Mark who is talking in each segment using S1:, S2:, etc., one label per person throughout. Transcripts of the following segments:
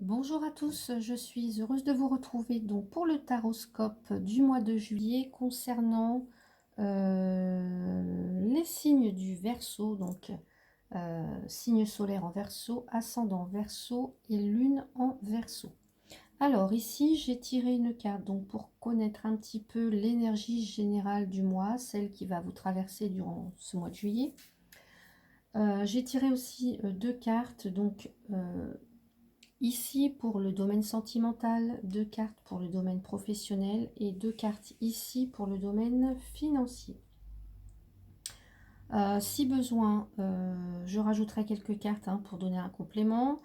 S1: Bonjour à tous, je suis heureuse de vous retrouver donc pour le taroscope du mois de juillet concernant les signes du Verseau, donc signe solaire en Verseau, ascendant Verseau et lune en Verseau. Alors ici j'ai tiré une carte donc pour connaître un petit peu l'énergie générale du mois, celle qui va vous traverser durant ce mois de juillet. J'ai tiré aussi deux cartes donc ici pour le domaine sentimental, deux cartes pour le domaine professionnel et deux cartes ici pour le domaine financier. Si besoin, je rajouterai quelques cartes pour donner un complément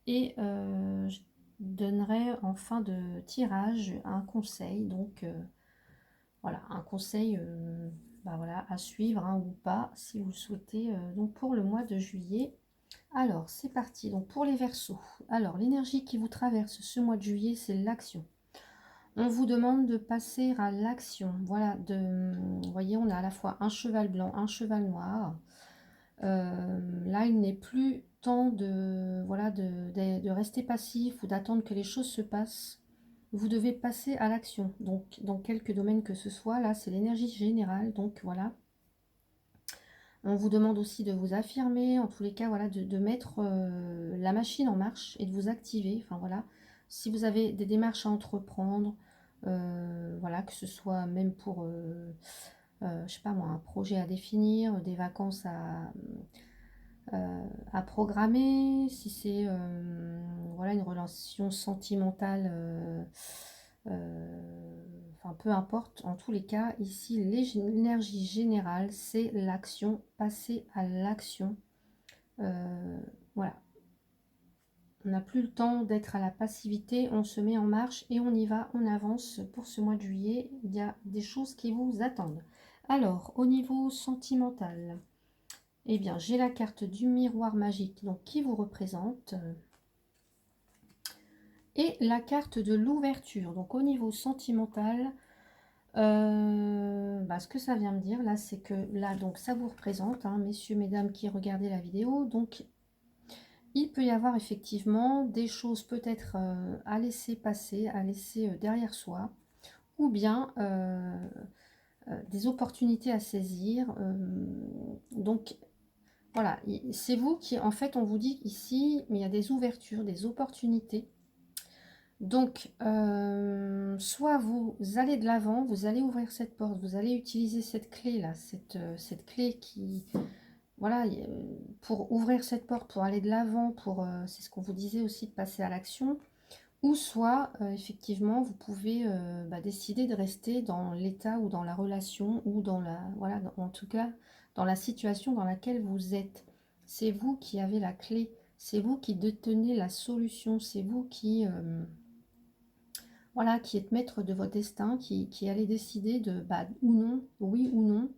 S1: et je donnerai en fin de tirage un conseil. Donc voilà, un conseil voilà, à suivre ou pas si vous le souhaitez donc pour le mois de juillet. Alors, c'est parti. Donc, pour les Verseaux. Alors, l'énergie qui vous traverse ce mois de juillet, c'est l'action. On vous demande de passer à l'action. Voilà, vous voyez, on a à la fois un cheval blanc, un cheval noir. Là, il n'est plus temps voilà, de rester passif ou d'attendre que les choses se passent. Vous devez passer à l'action. Donc, dans quelques domaines que ce soit, là, c'est l'énergie générale. Donc, voilà. On vous demande aussi de vous affirmer, en tous les cas, voilà, de mettre la machine en marche et de vous activer. Enfin voilà, si vous avez des démarches à entreprendre, voilà, que ce soit même pour, je sais pas moi, un projet à définir, des vacances à programmer, si c'est voilà, une relation sentimentale, enfin peu importe, en tous les cas, ici l'énergie générale, c'est l'action, passer à l'action. Voilà, on n'a plus le temps d'être à la passivité, on se met en marche et on y va, on avance. Pour ce mois de juillet, il y a des choses qui vous attendent. Alors, au niveau sentimental, eh bien, j'ai la carte du miroir magique, donc qui vous représente, et la carte de l'ouverture. Donc, au niveau sentimental, ce que ça vient me dire là, c'est que là, donc, ça vous représente, messieurs, mesdames qui regardez la vidéo. Donc, il peut y avoir effectivement des choses peut-être à laisser passer, à laisser derrière soi, ou bien des opportunités à saisir. Donc, voilà, c'est vous qui, en fait, on vous dit ici, mais il y a des ouvertures, des opportunités. Donc, soit vous allez de l'avant, vous allez ouvrir cette porte, vous allez utiliser cette clé-là, cette clé qui, voilà, pour ouvrir cette porte, pour aller de l'avant, c'est ce qu'on vous disait aussi, de passer à l'action. Ou soit, effectivement, vous pouvez décider de rester dans l'état ou dans la relation ou dans voilà, en tout cas, dans la situation dans laquelle vous êtes. C'est vous qui avez la clé, c'est vous qui détenez la solution, c'est vous voilà, qui êtes maître de votre destin, qui allez décider de, ou non, oui ou non,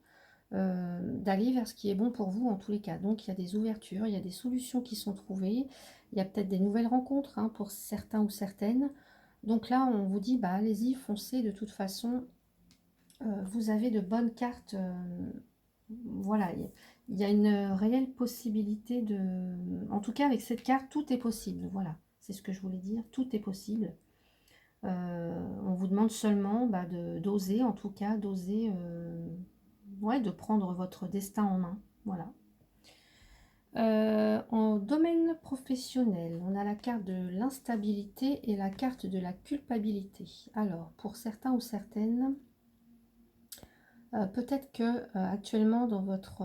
S1: d'aller vers ce qui est bon pour vous en tous les cas. Donc il y a des ouvertures, il y a des solutions qui sont trouvées, il y a peut-être des nouvelles rencontres pour certains ou certaines. Donc là on vous dit allez-y, foncez, de toute façon vous avez de bonnes cartes. Voilà, il y a une réelle possibilité en tout cas avec cette carte tout est possible. Voilà, c'est ce que je voulais dire, tout est possible. On vous demande seulement d'oser, en tout cas d'oser, ouais, de prendre votre destin en main. Voilà. En domaine professionnel, on a la carte de l'instabilité et la carte de la culpabilité. Alors, pour certains ou certaines, peut-être que actuellement dans votre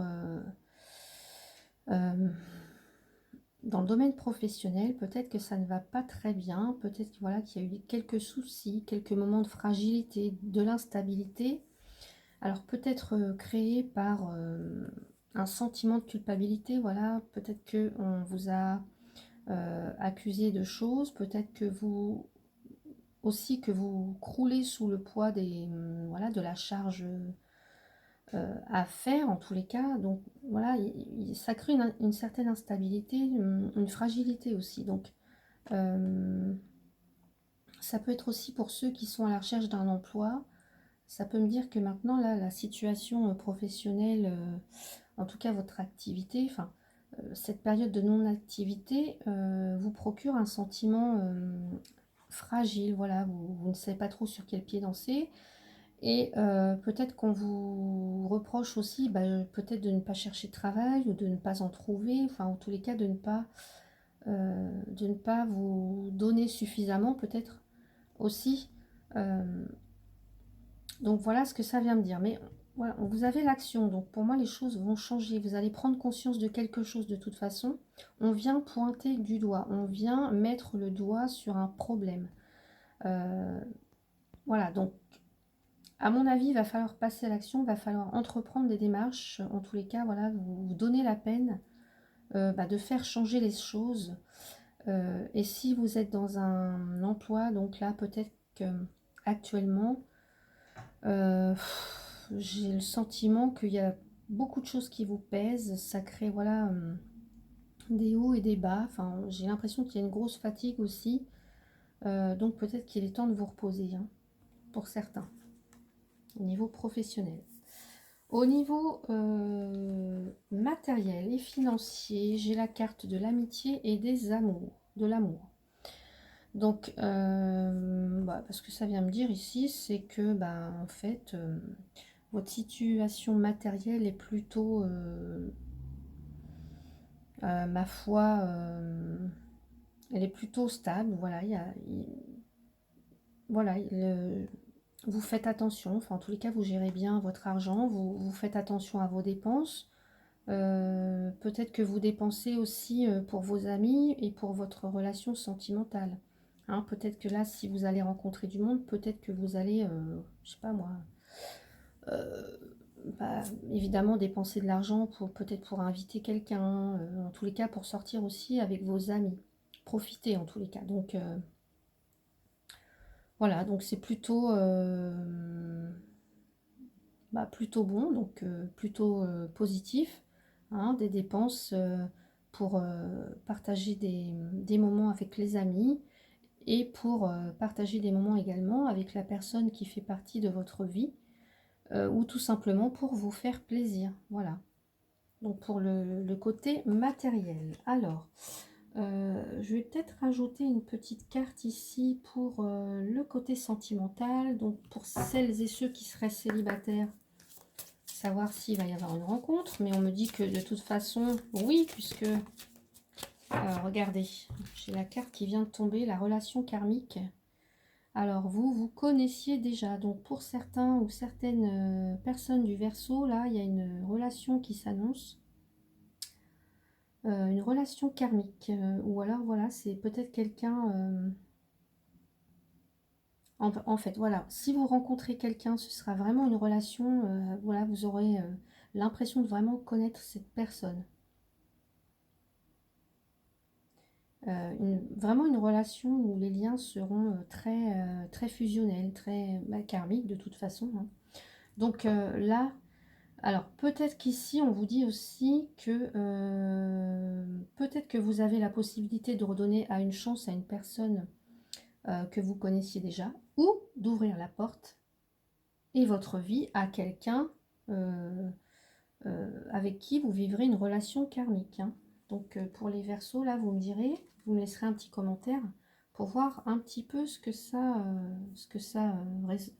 S1: dans le domaine professionnel, peut-être que ça ne va pas très bien, peut-être voilà, qu'il y a eu quelques soucis, quelques moments de fragilité, de l'instabilité. Alors peut-être créé par un sentiment de culpabilité, voilà, peut-être que on vous a accusé de choses, peut-être que vous aussi que vous croulez sous le poids voilà, de la charge à faire en tous les cas. Donc voilà, ça crée une certaine instabilité, une fragilité aussi. Donc ça peut être aussi pour ceux qui sont à la recherche d'un emploi. Ça peut me dire que maintenant, là, la situation professionnelle, en tout cas votre activité, enfin, cette période de non-activité vous procure un sentiment fragile, voilà, vous ne savez pas trop sur quel pied danser. Et peut-être qu'on vous reproche aussi, bah, peut-être de ne pas chercher de travail ou de ne pas en trouver, enfin en tous les cas de ne pas vous donner suffisamment peut-être aussi. Euh, donc voilà ce que ça vient me dire. Mais voilà, vous avez l'action, donc pour moi les choses vont changer. Vous allez prendre conscience de quelque chose de toute façon. On vient pointer du doigt, on vient mettre le doigt sur un problème. Euh, voilà, donc à mon avis, il va falloir passer à l'action, il va falloir entreprendre des démarches. En tous les cas, voilà, vous donnez la peine bah, de faire changer les choses. Et si vous êtes dans un emploi, donc là, peut-être que actuellement, euh, j'ai le sentiment qu'il y a beaucoup de choses qui vous pèsent. Ça crée, voilà, des hauts et des bas. Enfin, j'ai l'impression qu'il y a une grosse fatigue aussi. Donc peut-être qu'il est temps de vous reposer, hein, pour certains, au niveau professionnel. Au niveau matériel et financier, j'ai la carte de l'amitié et des amours, de l'amour. Donc, bah, parce que ça vient me dire ici, c'est que, bah, en fait, votre situation matérielle est plutôt, ma foi, elle est plutôt stable. Voilà, voilà, vous faites attention. Enfin, en tous les cas, vous gérez bien votre argent, vous faites attention à vos dépenses. Peut-être que vous dépensez aussi pour vos amis et pour votre relation sentimentale. Hein, peut-être que là, si vous allez rencontrer du monde, peut-être que vous allez, je sais pas moi, euh, bah, évidemment dépenser de l'argent pour peut-être pour inviter quelqu'un, en tous les cas pour sortir aussi avec vos amis. Profitez en tous les cas. Donc voilà, donc c'est plutôt, bah, plutôt bon, donc plutôt positif, hein, des dépenses pour partager des moments avec les amis et pour partager des moments également avec la personne qui fait partie de votre vie ou tout simplement pour vous faire plaisir. Voilà, donc pour le côté matériel. Alors, je vais peut-être rajouter une petite carte ici pour le côté sentimental, donc pour celles et ceux qui seraient célibataires savoir s'il va y avoir une rencontre, mais on me dit que de toute façon, oui, puisque, regardez, j'ai la carte qui vient de tomber, la relation karmique. Alors, vous connaissiez déjà, donc pour certains ou certaines personnes du Verseau, là, il y a une relation qui s'annonce, une relation karmique, ou alors, voilà, c'est peut-être quelqu'un... en fait, voilà, si vous rencontrez quelqu'un, ce sera vraiment une relation, voilà, vous aurez l'impression de vraiment connaître cette personne. Vraiment une relation où les liens seront très fusionnels, très karmiques de toute façon, hein. Donc là, alors peut-être qu'ici on vous dit aussi que peut-être que vous avez la possibilité de redonner à une chance à une personne que vous connaissiez déjà, ou d'ouvrir la porte et votre vie à quelqu'un avec qui vous vivrez une relation karmique, hein. Donc pour les Verseaux, là, vous me direz, vous me laisserez un petit commentaire pour voir un petit peu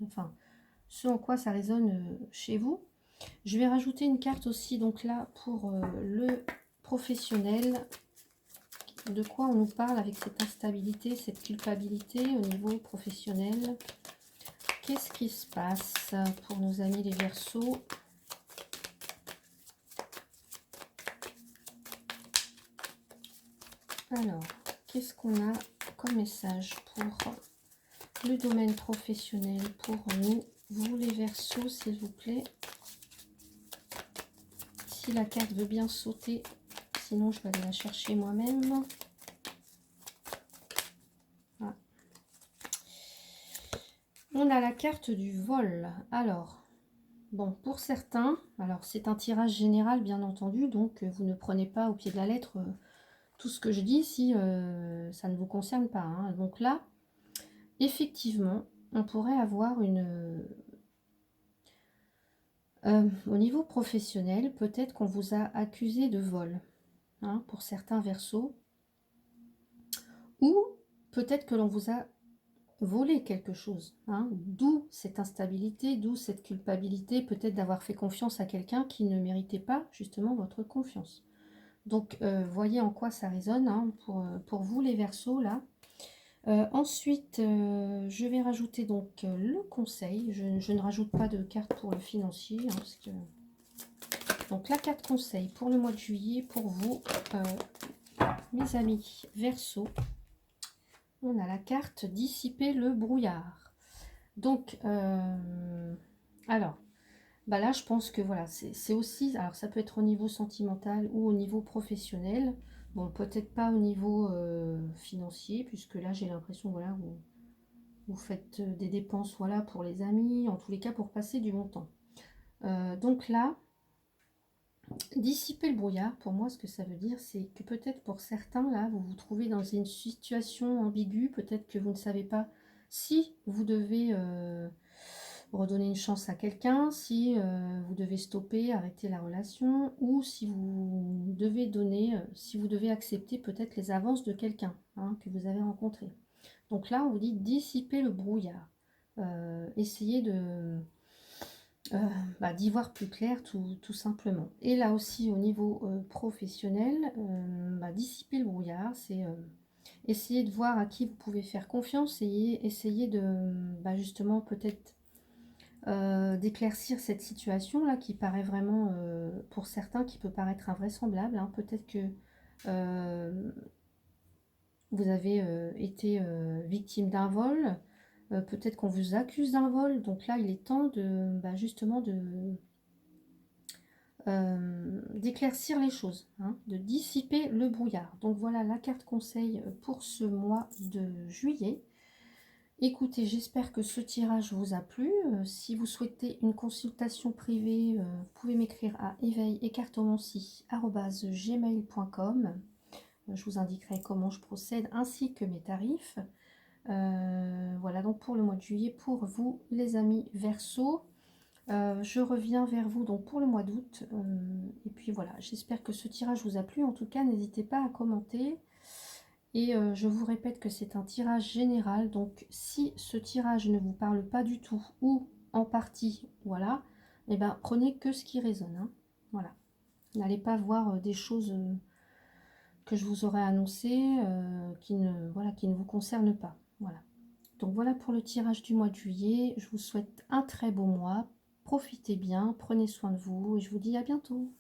S1: enfin, ce en quoi ça résonne chez vous. Je vais rajouter une carte aussi, donc là, pour le professionnel. De quoi on nous parle avec cette instabilité, cette culpabilité au niveau professionnel? Qu'est-ce qui se passe pour nos amis les Verseaux? Alors, qu'est-ce qu'on a comme message pour le domaine professionnel pour nous, vous les Verseaux, s'il vous plaît? Si la carte veut bien sauter, sinon je vais aller la chercher moi-même. Voilà. On a la carte du vol. Alors, bon, pour certains, alors c'est un tirage général bien entendu, donc vous ne prenez pas au pied de la lettre tout ce que je dis si ça ne vous concerne pas, hein. Donc là, effectivement, on pourrait avoir au niveau professionnel, peut-être qu'on vous a accusé de vol. hein, pour certains Verseaux. Ou peut-être que l'on vous a volé quelque chose, hein, d'où cette instabilité, d'où cette culpabilité, peut-être d'avoir fait confiance à quelqu'un qui ne méritait pas justement votre confiance. Donc, voyez en quoi ça résonne, hein, pour vous les Verseaux, là. Ensuite, je vais rajouter donc le conseil. Je ne rajoute pas de carte pour le financier, hein, parce que... Donc, la carte conseil pour le mois de juillet, pour vous, mes amis Verseaux. On a la carte dissiper le brouillard. Donc, alors, bah là, je pense que voilà, c'est aussi, alors ça peut être au niveau sentimental ou au niveau professionnel. Bon, peut-être pas au niveau financier, puisque là, j'ai l'impression, voilà, vous faites des dépenses, voilà, pour les amis, en tous les cas, pour passer du bon temps. Donc là, dissiper le brouillard, pour moi, ce que ça veut dire, c'est que peut-être pour certains, là, vous vous trouvez dans une situation ambiguë, peut-être que vous ne savez pas si vous devez redonner une chance à quelqu'un, si vous devez stopper, arrêter la relation, ou si vous devez donner, si vous devez accepter peut-être les avances de quelqu'un, hein, que vous avez rencontré. Donc là, on vous dit dissiper le brouillard. Essayez de d'y voir plus clair tout simplement. Et là aussi au niveau professionnel, dissiper le brouillard, c'est essayer de voir à qui vous pouvez faire confiance et essayer de justement peut-être d'éclaircir cette situation là qui paraît vraiment pour certains qui peut paraître invraisemblable, hein. Peut-être que vous avez été victime d'un vol, peut-être qu'on vous accuse d'un vol, donc là il est temps de justement d'éclaircir les choses, hein, de dissiper le brouillard. Donc voilà la carte conseil pour ce mois de juillet. Écoutez, j'espère que ce tirage vous a plu. Si vous souhaitez une consultation privée, vous pouvez m'écrire à éveil-et-cartomancie@gmail.com. Je vous indiquerai comment je procède ainsi que mes tarifs. Voilà donc pour le mois de juillet pour vous les amis Verseau. Je reviens vers vous donc pour le mois d'août. Et puis voilà, j'espère que ce tirage vous a plu. En tout cas, n'hésitez pas à commenter. Et je vous répète que c'est un tirage général. Donc si ce tirage ne vous parle pas du tout ou en partie, voilà, et prenez que ce qui résonne, hein. Voilà. N'allez pas voir des choses que je vous aurais annoncées qui ne vous concernent pas. Voilà. Donc voilà pour le tirage du mois de juillet. Je vous souhaite un très beau mois. Profitez bien, prenez soin de vous et je vous dis à bientôt.